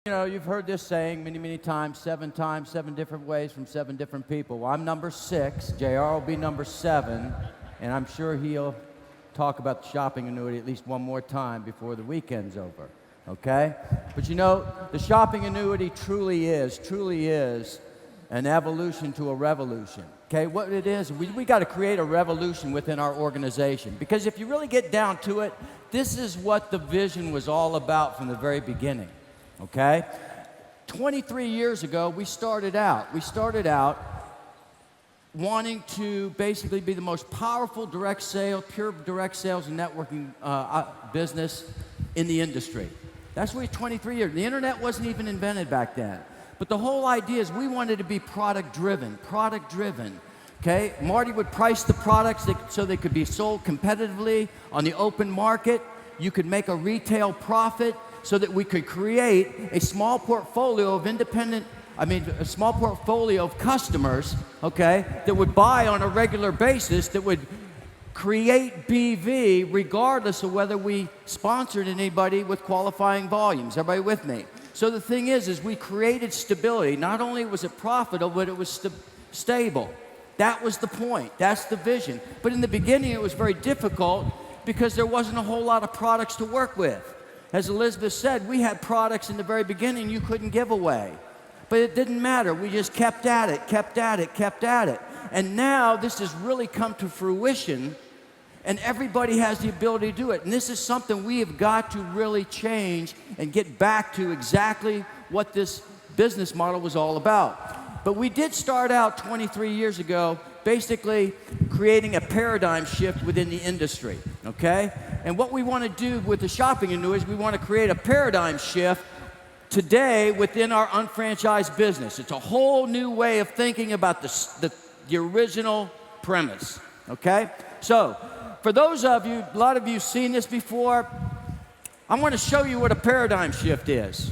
You know, you've heard this saying many times, seven different ways from seven different people. Well, I'm number 6. JR will be number 7, and I'm sure he'll talk about the shopping annuity at least one more time before the weekend's over, okay? But you know, the shopping annuity truly is an evolution to a revolution, okay? What it is, we got to create a revolution within our organization, because if you really get down to it, this is what the vision was all about from the very beginning, okay? 23 years ago, we started out wanting to basically be the most powerful pure direct sales and networking business in the industry. That's what 23 years. The internet wasn't even invented back then. But the whole idea is we wanted to be product driven, okay? Marty would price the products so they could be sold competitively on the open market. You could make a retail profit so that we could create a small portfolio of a small portfolio of customers, okay, that would buy on a regular basis, that would create BV regardless of whether we sponsored anybody with qualifying volumes. Everybody with me? So the thing is we created stability. Not only was it profitable, but it was stable. That was the point. That's the vision. But in the beginning, it was very difficult because there wasn't a whole lot of products to work with. As Elizabeth said, we had products in the very beginning you couldn't give away. But it didn't matter. We just kept at it. And now this has really come to fruition, and everybody has the ability to do it. And this is something we have got to really change and get back to exactly what this business model was all about. But we did start out 23 years ago basically creating a paradigm shift within the industry, okay? And what we want to do with the shopping annuities, we want to create a paradigm shift today within our unfranchised business. It's a whole new way of thinking about the original premise, okay? So, for those of you, a lot of you have seen this before, I'm going to show you what a paradigm shift is.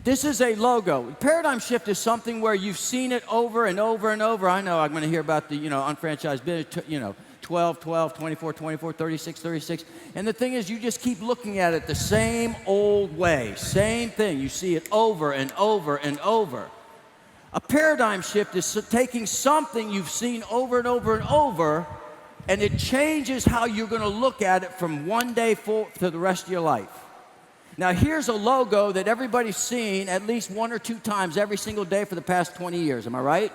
This is a logo. Paradigm shift is something where you've seen it over and over and over. I know I'm going to hear about the, unfranchised business, 12, 12, 24, 24, 36, 36. And the thing is, you just keep looking at it the same old way. Same thing. You see it over and over and over. A paradigm shift is taking something you've seen over and over and over, and it changes how you're going to look at it from one day forward to the rest of your life. Now, here's a logo that everybody's seen at least 1 or 2 times every single day for the past 20 years. Am I right?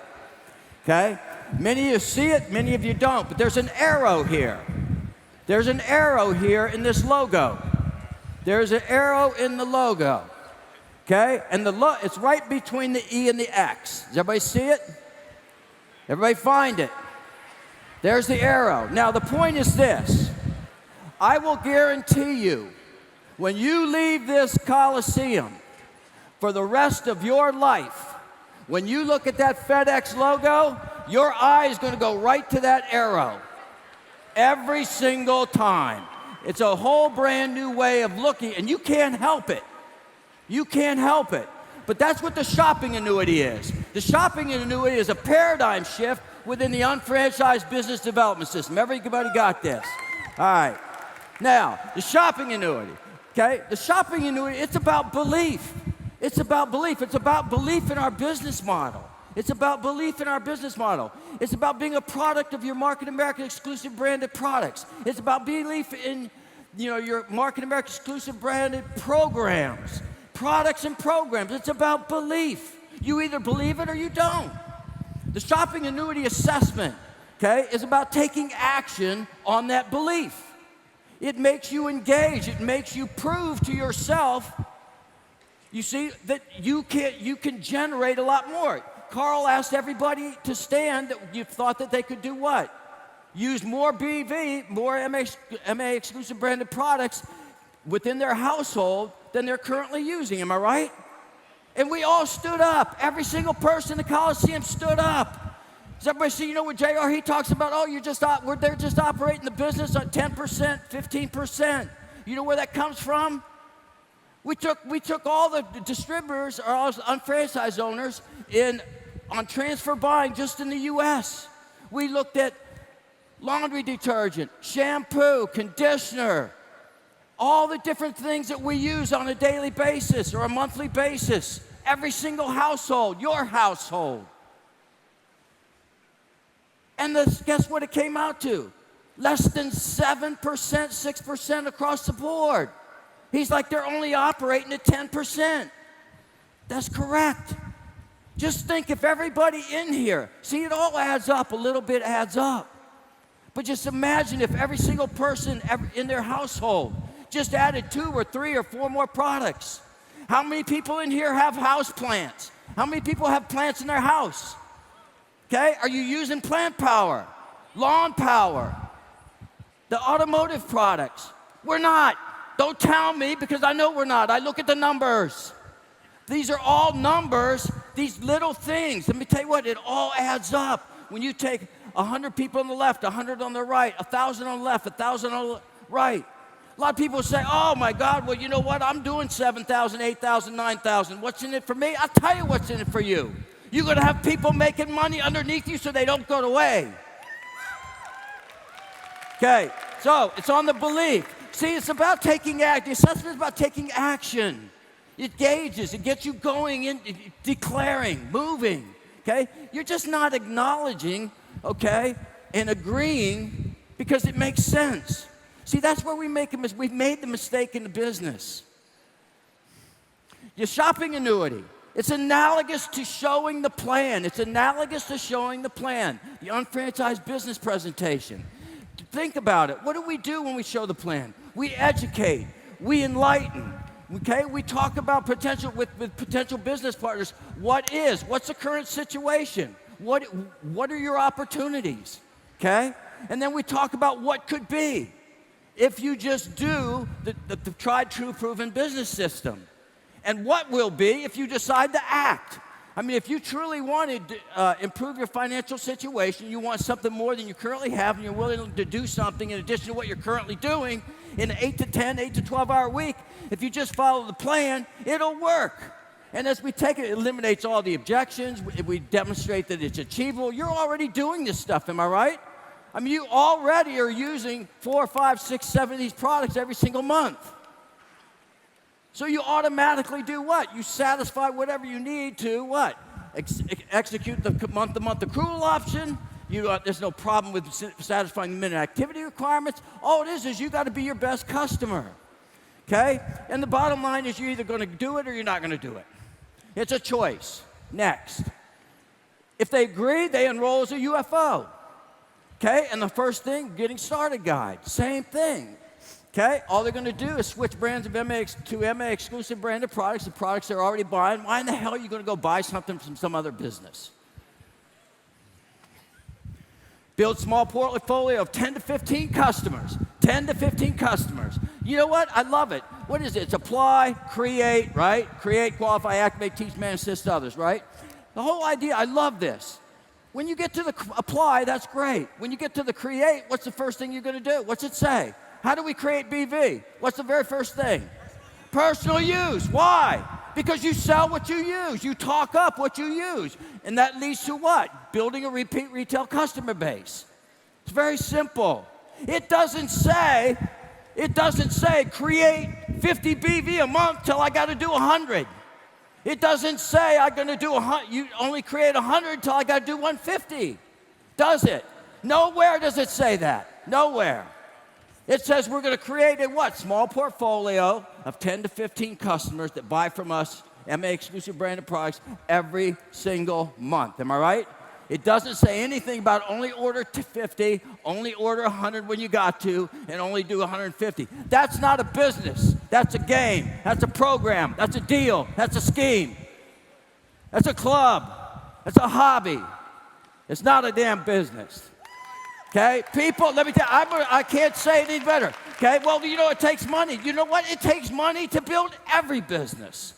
Okay? Many of you see it, many of you don't, but there's an arrow here. There's an arrow here in this logo. There's an arrow in the logo, okay? And it's right between the E and the X. Does everybody see it? Everybody find it? There's the arrow. Now, the point is this. I will guarantee you, when you leave this Coliseum for the rest of your life, when you look at that FedEx logo, your eye is going to go right to that arrow every single time. It's a whole brand new way of looking, and you can't help it. You can't help it. But that's what the shopping annuity is. The shopping annuity is a paradigm shift within the unfranchised business development system. Everybody got this? All right. Now, the shopping annuity, okay? The shopping annuity, it's about belief. It's about belief. It's about belief in our business model. It's about belief in our business model. It's about being a product of your Market America exclusive branded products. It's about belief in, your Market America exclusive branded programs, products and programs. It's about belief. You either believe it or you don't. The shopping annuity assessment, okay, is about taking action on that belief. It makes you engage. It makes you prove to yourself, you see, that you can generate a lot more. Carl asked everybody to stand that you thought that they could do what? Use more BV, more MA exclusive branded products within their household than they're currently using. Am I right? And we all stood up. Every single person in the Coliseum stood up. Does everybody see, what JR, he talks about, they're just operating the business on 10%, 15%. You know where that comes from? We took all the distributors or all unfranchised owners on transfer buying just in the U.S. We looked at laundry detergent, shampoo, conditioner, all the different things that we use on a daily basis or a monthly basis. Every single household, your household. And guess what it came out to? Less than 7%, 6% across the board. He's like, they're only operating at 10%. That's correct. Just think if everybody in here, see, it all adds up, a little bit adds up. But just imagine if every single person in their household just added 2 or 3 or 4 more products. How many people in here have house plants? How many people have plants in their house? Okay, are you using plant power, lawn power, the automotive products? We're not. Don't tell me, because I know we're not. I look at the numbers. These are all numbers, these little things. Let me tell you what, it all adds up. When you take 100 people on the left, 100 on the right, 1,000 on the left, 1,000 on the right. A lot of people say, oh my God, well, you know what? I'm doing 7,000, 8,000, 9,000. What's in it for me? I'll tell you what's in it for you. You're going to have people making money underneath you so they don't go away. Okay, so it's on the belief. See, it's about taking action. The assessment is about taking action. It gauges, it gets you going, in, declaring, moving, okay? You're just not acknowledging, okay, and agreeing because it makes sense. See, that's where we make a mistake. We've made the mistake in the business. Your shopping annuity, it's analogous to showing the plan. It's analogous to showing the plan, the unfranchised business presentation. Think about it. What do we do when we show the plan? We educate, we enlighten. Okay, we talk about potential with potential business partners. What's the current situation? What are your opportunities? Okay, and then we talk about what could be if you just do the tried, true, proven business system, and what will be if you decide to act. I mean, if you truly wanted to improve your financial situation, you want something more than you currently have, and you're willing to do something in addition to what you're currently doing in an 8 to 10, 8 to 12-hour week, if you just follow the plan, it'll work. And as we take it, it eliminates all the objections. We demonstrate that it's achievable. You're already doing this stuff, am I right? I mean, you already are using 4, 5, 6, 7 of these products every single month. So you automatically do what? You satisfy whatever you need to what? Execute the month-to-month accrual option. There's no problem with satisfying the minute activity requirements. All it is you got to be your best customer. Okay? And the bottom line is you're either going to do it or you're not going to do it. It's a choice. Next. If they agree, they enroll as a UFO. Okay? And the first thing, getting started guide. Same thing. Okay? All they're going to do is switch brands of MA exclusive branded products, the products they're already buying. Why in the hell are you going to go buy something from some other business? Build small portfolio of 10 to 15 customers. 10 to 15 customers. You know what? I love it. What is it? It's apply, create, right? Create, qualify, activate, teach, manage, assist others, right? The whole idea, I love this. When you get to the apply, that's great. When you get to the create, what's the first thing you're going to do? What's it say? How do we create BV? What's the very first thing? Personal use. Why? Because you sell what you use. You talk up what you use. And that leads to what? Building a repeat retail customer base. It's very simple. It doesn't say create 50 BV a month till I got to do 100. It doesn't say I'm going to do 100. You only create 100 till I got to do 150. Does it? Nowhere does it say that. Nowhere. It says we're going to create a what? Small portfolio of 10 to 15 customers that buy from us MA exclusive branded products every single month. Am I right? It doesn't say anything about only order 50, only order 100 when you got to, and only do 150. That's not a business. That's a game. That's a program. That's a deal. That's a scheme. That's a club. That's a hobby. It's not a damn business. Okay, people, let me tell you, I can't say it any better. Okay, well, you know, it takes money. You know what? It takes money to build every business.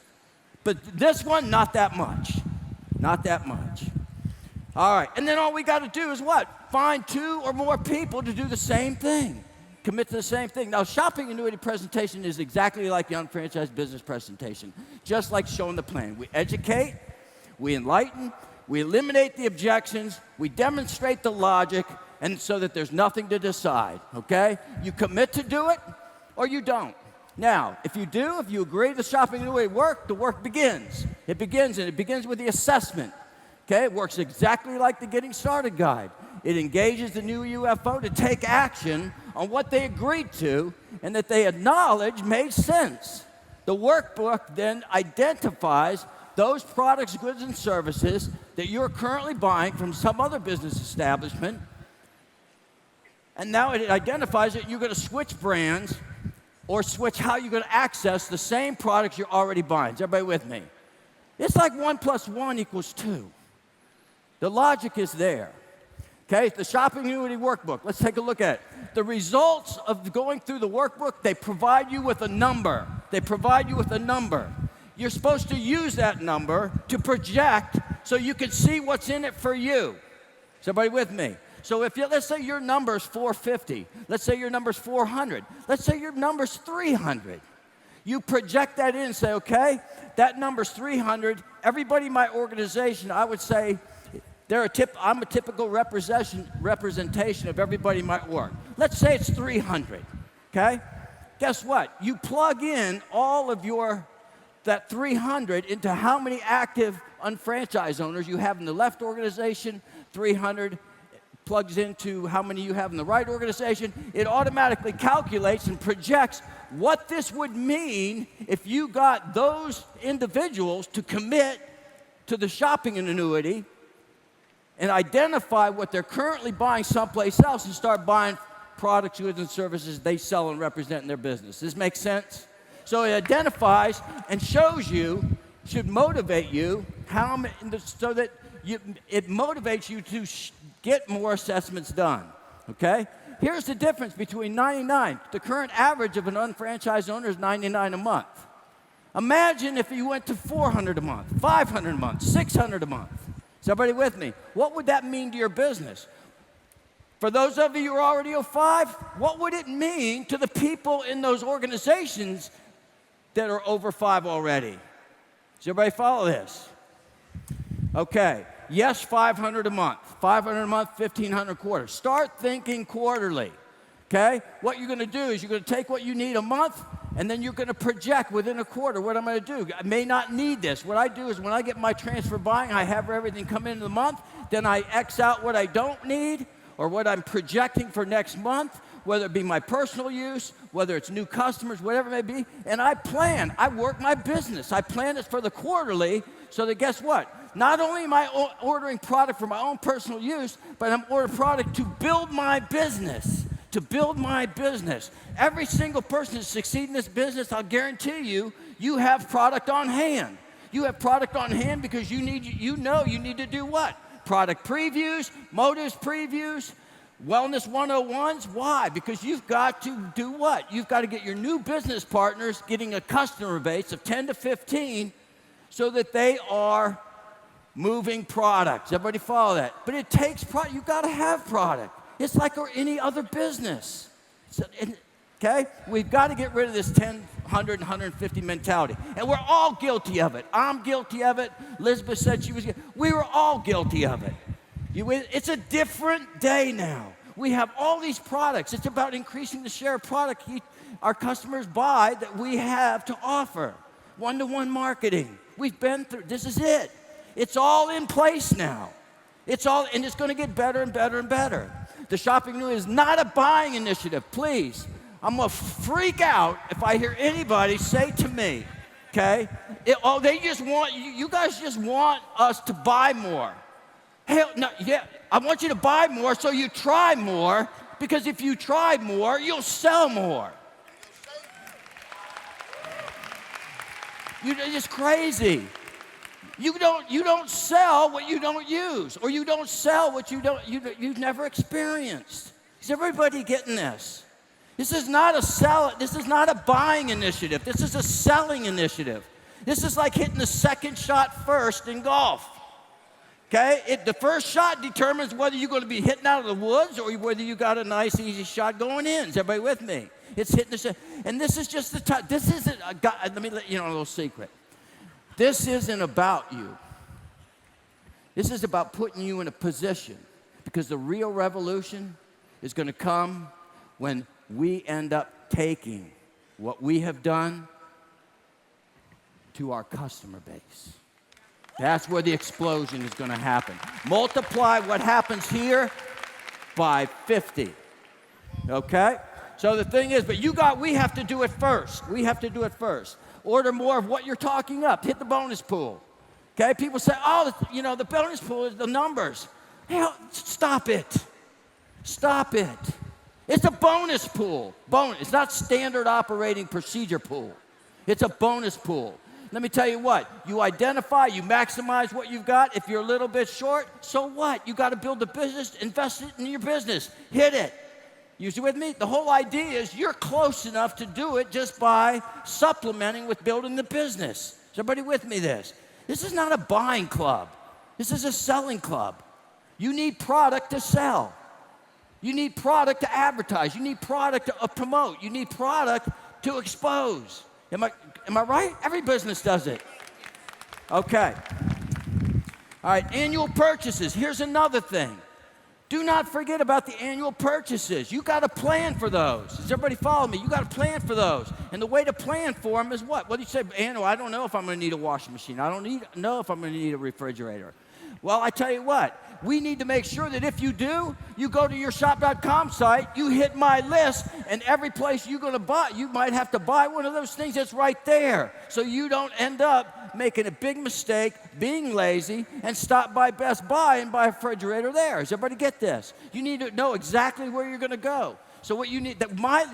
But this one, not that much. Not that much. All right, and then all we got to do is what? Find 2 or more people to do the same thing. Commit to the same thing. Now, shopping annuity presentation is exactly like the unfranchised business presentation, just like showing the plan. We educate, we enlighten, we eliminate the objections, we demonstrate the logic, and so that there's nothing to decide, okay? You commit to do it or you don't. Now, if you agree the shopping annuity work, the work begins. It begins with the assessment. Okay, it works exactly like the Getting Started Guide. It engages the new UFO to take action on what they agreed to and that they acknowledge made sense. The workbook then identifies those products, goods, and services that you're currently buying from some other business establishment, and now it identifies that you're going to switch brands or switch how you're going to access the same products you're already buying. Is everybody with me? It's like 1 + 1 = 2. The logic is there. Okay, the Shopping Annuity Workbook. Let's take a look at it. The results of going through the workbook, they provide you with a number. They provide you with a number. You're supposed to use that number to project so you can see what's in it for you. Is everybody with me? So let's say your number is 450. Let's say your number is 400. Let's say your number is 300. You project that in and say, okay, that number's 300. Everybody in my organization, I would say, I'm a typical representation of everybody in my org. Let's say it's 300, okay? Guess what? You plug in all of that 300 into how many active unfranchised owners you have in the left organization. 300 plugs into how many you have in the right organization. It automatically calculates and projects what this would mean if you got those individuals to commit to the shopping annuity and identify what they're currently buying someplace else and start buying products, goods, and services they sell and represent in their business. Does this make sense? So it identifies and shows you, should motivate you, so that it motivates you to get more assessments done, okay? Here's the difference between 99. The current average of an unfranchised owner is 99 a month. Imagine if you went to 400 a month, 500 a month, 600 a month. Is everybody with me? What would that mean to your business? For those of you who are already 05, what would it mean to the people in those organizations that are over 5 already? Does everybody follow this? Okay. Yes, 500 a month. 500 a month, 1,500 a quarter. Start thinking quarterly. Okay? What you're going to do is you're going to take what you need a month, and then you're going to project within a quarter what I'm going to do. I may not need this. What I do is when I get my transfer buying, I have everything come into the month. Then I X out what I don't need or what I'm projecting for next month, whether it be my personal use, whether it's new customers, whatever it may be. And I plan. I work my business. I plan it for the quarterly so that guess what? Not only am I ordering product for my own personal use, but I'm ordering product to build my business. To build my business. Every single person that succeeds in this business, I'll guarantee you, you have product on hand. You have product on hand because you need to do what? Product previews, motives previews, wellness 101s. Why? Because you've got to do what? You've got to get your new business partners getting a customer base of 10 to 15 so that they are moving products. Everybody follow that? But it takes product. You've got to have product. It's like any other business. Okay? We've got to get rid of this 10, 100, 150 mentality. And we're all guilty of it. I'm guilty of it. Elizabeth said she was guilty. We were all guilty of it. It's a different day now. We have all these products. It's about increasing the share of product our customers buy that we have to offer. One-to-one marketing. We've been through. This is it. It's all in place now. And it's going to get better and better and better. The shopping annuity is not a buying initiative. Please, I'm going to freak out if I hear anybody say to me, okay, they just want, you guys just want us to buy more. Hell, no, yeah, I want you to buy more so you try more, because if you try more, you'll sell more. You're just crazy. You don't sell what you don't use, or you don't sell what you've never experienced. Is everybody getting this? This is not a buying initiative. This is a selling initiative. This is like hitting the second shot first in golf. Okay? The first shot determines whether you're going to be hitting out of the woods or whether you got a nice, easy shot going in. Is everybody with me? It's hitting the shot. And this is just the time. This isn't let me let you know a little secret. This isn't about you. This is about putting you in a position, because the real revolution is going to come when we end up taking what we have done to our customer base. That's where the explosion is going to happen. Multiply what happens here by 50. Okay? So the thing is, we have to do it first. We have to do it first. Order more of what you're talking up. Hit the bonus pool. Okay? People say, oh, the bonus pool is the numbers. Hell, stop it. Stop it. It's a bonus pool. It's not standard operating procedure pool. It's a bonus pool. Let me tell you what. You identify, you maximize what you've got. If you're a little bit short, so what? You got to build a business, invest it in your business. Hit it. You see with me? The whole idea is you're close enough to do it just by supplementing with building the business. Is everybody with me this? This is not a buying club. This is a selling club. You need product to sell. You need product to advertise. You need product to promote. You need product to expose. Am I right? Every business does it. Okay. All right, annual purchases. Here's another thing. Do not forget about the annual purchases. You got to plan for those. Does everybody follow me? You got to plan for those. And the way to plan for them is what? What do you say, annual? I don't know if I'm going to need a washing machine. I don't know if I'm going to need a refrigerator. Well, I tell you what. We need to make sure that if you do, you go to your shop.com site, you hit my list, and every place you're going to buy, you might have to buy one of those things that's right there. So you don't end up making a big mistake, being lazy, and stop by Best Buy and buy a refrigerator there. Does everybody get this? You need to know exactly where you're going to go. So what you need,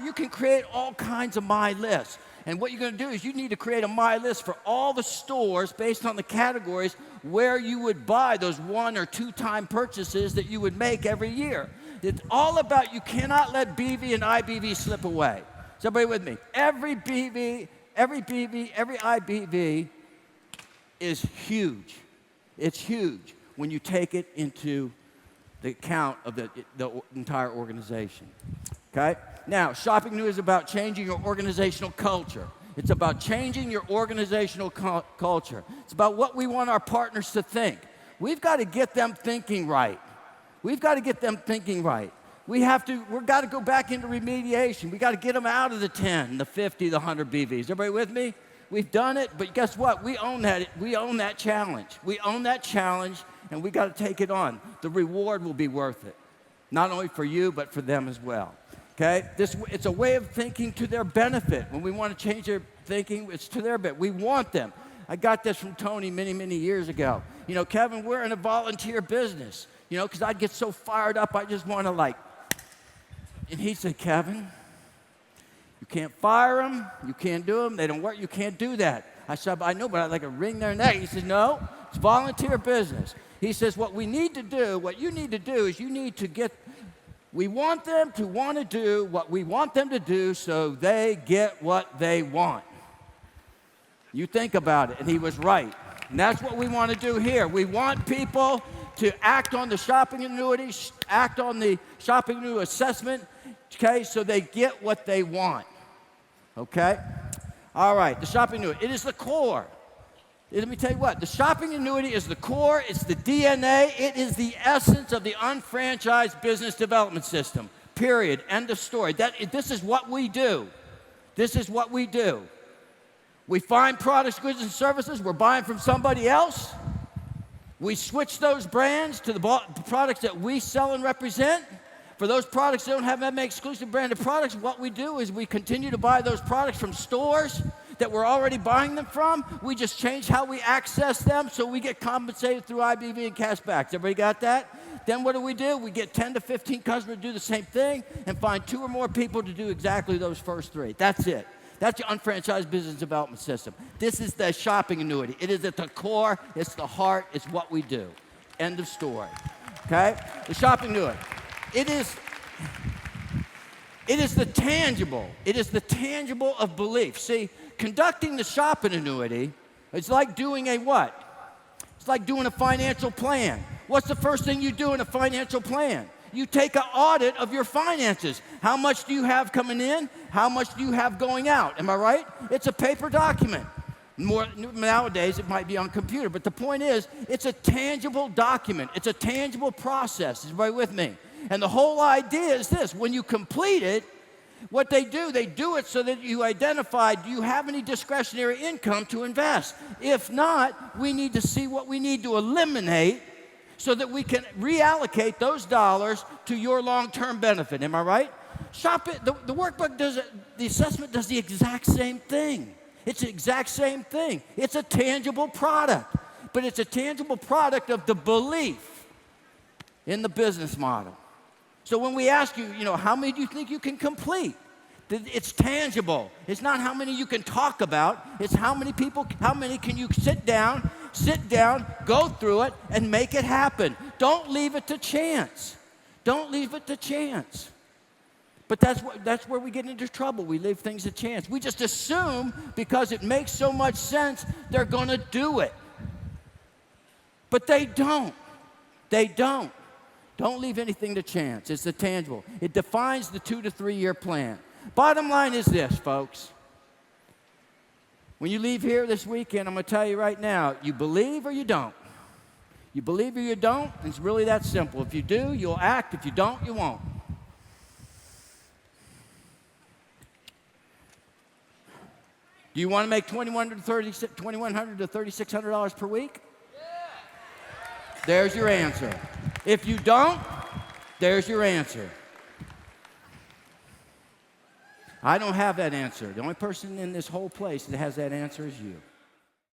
you can create all kinds of my lists. And what you're going to do is you need to create a my list for all the stores based on the categories where you would buy those 1 or 2 time purchases that you would make every year. It's all about you cannot let BV and IBV slip away. Is everybody with me? Every BV, every IBV is huge. It's huge when you take it into the account of the entire organization. Okay? Now, Shopping Annuity is about changing your organizational culture. It's about changing your organizational culture. It's about what we want our partners to think. We've got to get them thinking right. We've got to get them thinking right. We've got to go back into remediation. We've got to get them out of the 10, the 50, the 100 BVs. Everybody with me? We've done it, but guess what? We own that. We own that challenge. We own that challenge, and we got to take it on. The reward will be worth it, not only for you, but for them as well. Okay? It's a way of thinking to their benefit. When we want to change their thinking, it's to their benefit. We want them. I got this from Tony many, many years ago. Kevin, we're in a volunteer business. Because I'd get so fired up, I just want to and he said, Kevin, you can't fire them. You can't do them. They don't work. You can't do that. I said, I know, but I'd like to wring their neck. He said, no, it's volunteer business. He says, what you need to do is you need to we want them to want to do what we want them to do so they get what they want. You think about it, and he was right. And that's what we want to do here. We want people to act on the shopping annuity, act on the shopping annuity assessment, okay, so they get what they want. Okay? All right, the shopping annuity. It is the core. Let me tell you what, the shopping annuity is the core, it's the DNA, it is the essence of the unfranchised business development system, period, end of story. This is what we do. This is what we do. We find products, goods, and services we're buying from somebody else. We switch those brands to the products that we sell and represent. For those products that don't have MMA exclusive branded products, what we do is we continue to buy those products from stores that we're already buying them from. We just change how we access them so we get compensated through IBV and cashbacks. Everybody got that? Then what do? We get 10 to 15 customers to do the same thing and find 2 or more people to do exactly those first 3. That's it. That's your unfranchised business development system. This is the shopping annuity. It is at the core, it's the heart, it's what we do. End of story. Okay? The shopping annuity. It is the tangible. It is the tangible of belief. See, conducting the shopping annuity, it's like doing a what? It's like doing a financial plan. What's the first thing you do in a financial plan? You take an audit of your finances. How much do you have coming in? How much do you have going out? Am I right? It's a paper document. Nowadays, it might be on computer, but the point is, it's a tangible document. It's a tangible process. Is everybody with me? And the whole idea is this. When you complete it, What they do it so that you identify, do you have any discretionary income to invest? If not, we need to see what we need to eliminate so that we can reallocate those dollars to your long-term benefit. Am I right? The workbook does it, the assessment does the exact same thing. It's the exact same thing. It's a tangible product, but it's a tangible product of the belief in the business model. So when we ask you, how many do you think you can complete? It's tangible. It's not how many you can talk about. It's how many can you sit down, go through it, and make it happen. Don't leave it to chance. Don't leave it to chance. But that's where we get into trouble. We leave things to chance. We just assume because it makes so much sense, they're going to do it. But they don't. They don't. Don't leave anything to chance. It's the tangible. It defines the 2 to 3 year plan. Bottom line is this, folks. When you leave here this weekend, I'm going to tell you right now, you believe or you don't. You believe or you don't, it's really that simple. If you do, you'll act. If you don't, you won't. Do you want to make $2,100 to $3,600 per week? There's your answer. If you don't, there's your answer. I don't have that answer. The only person in this whole place that has that answer is you.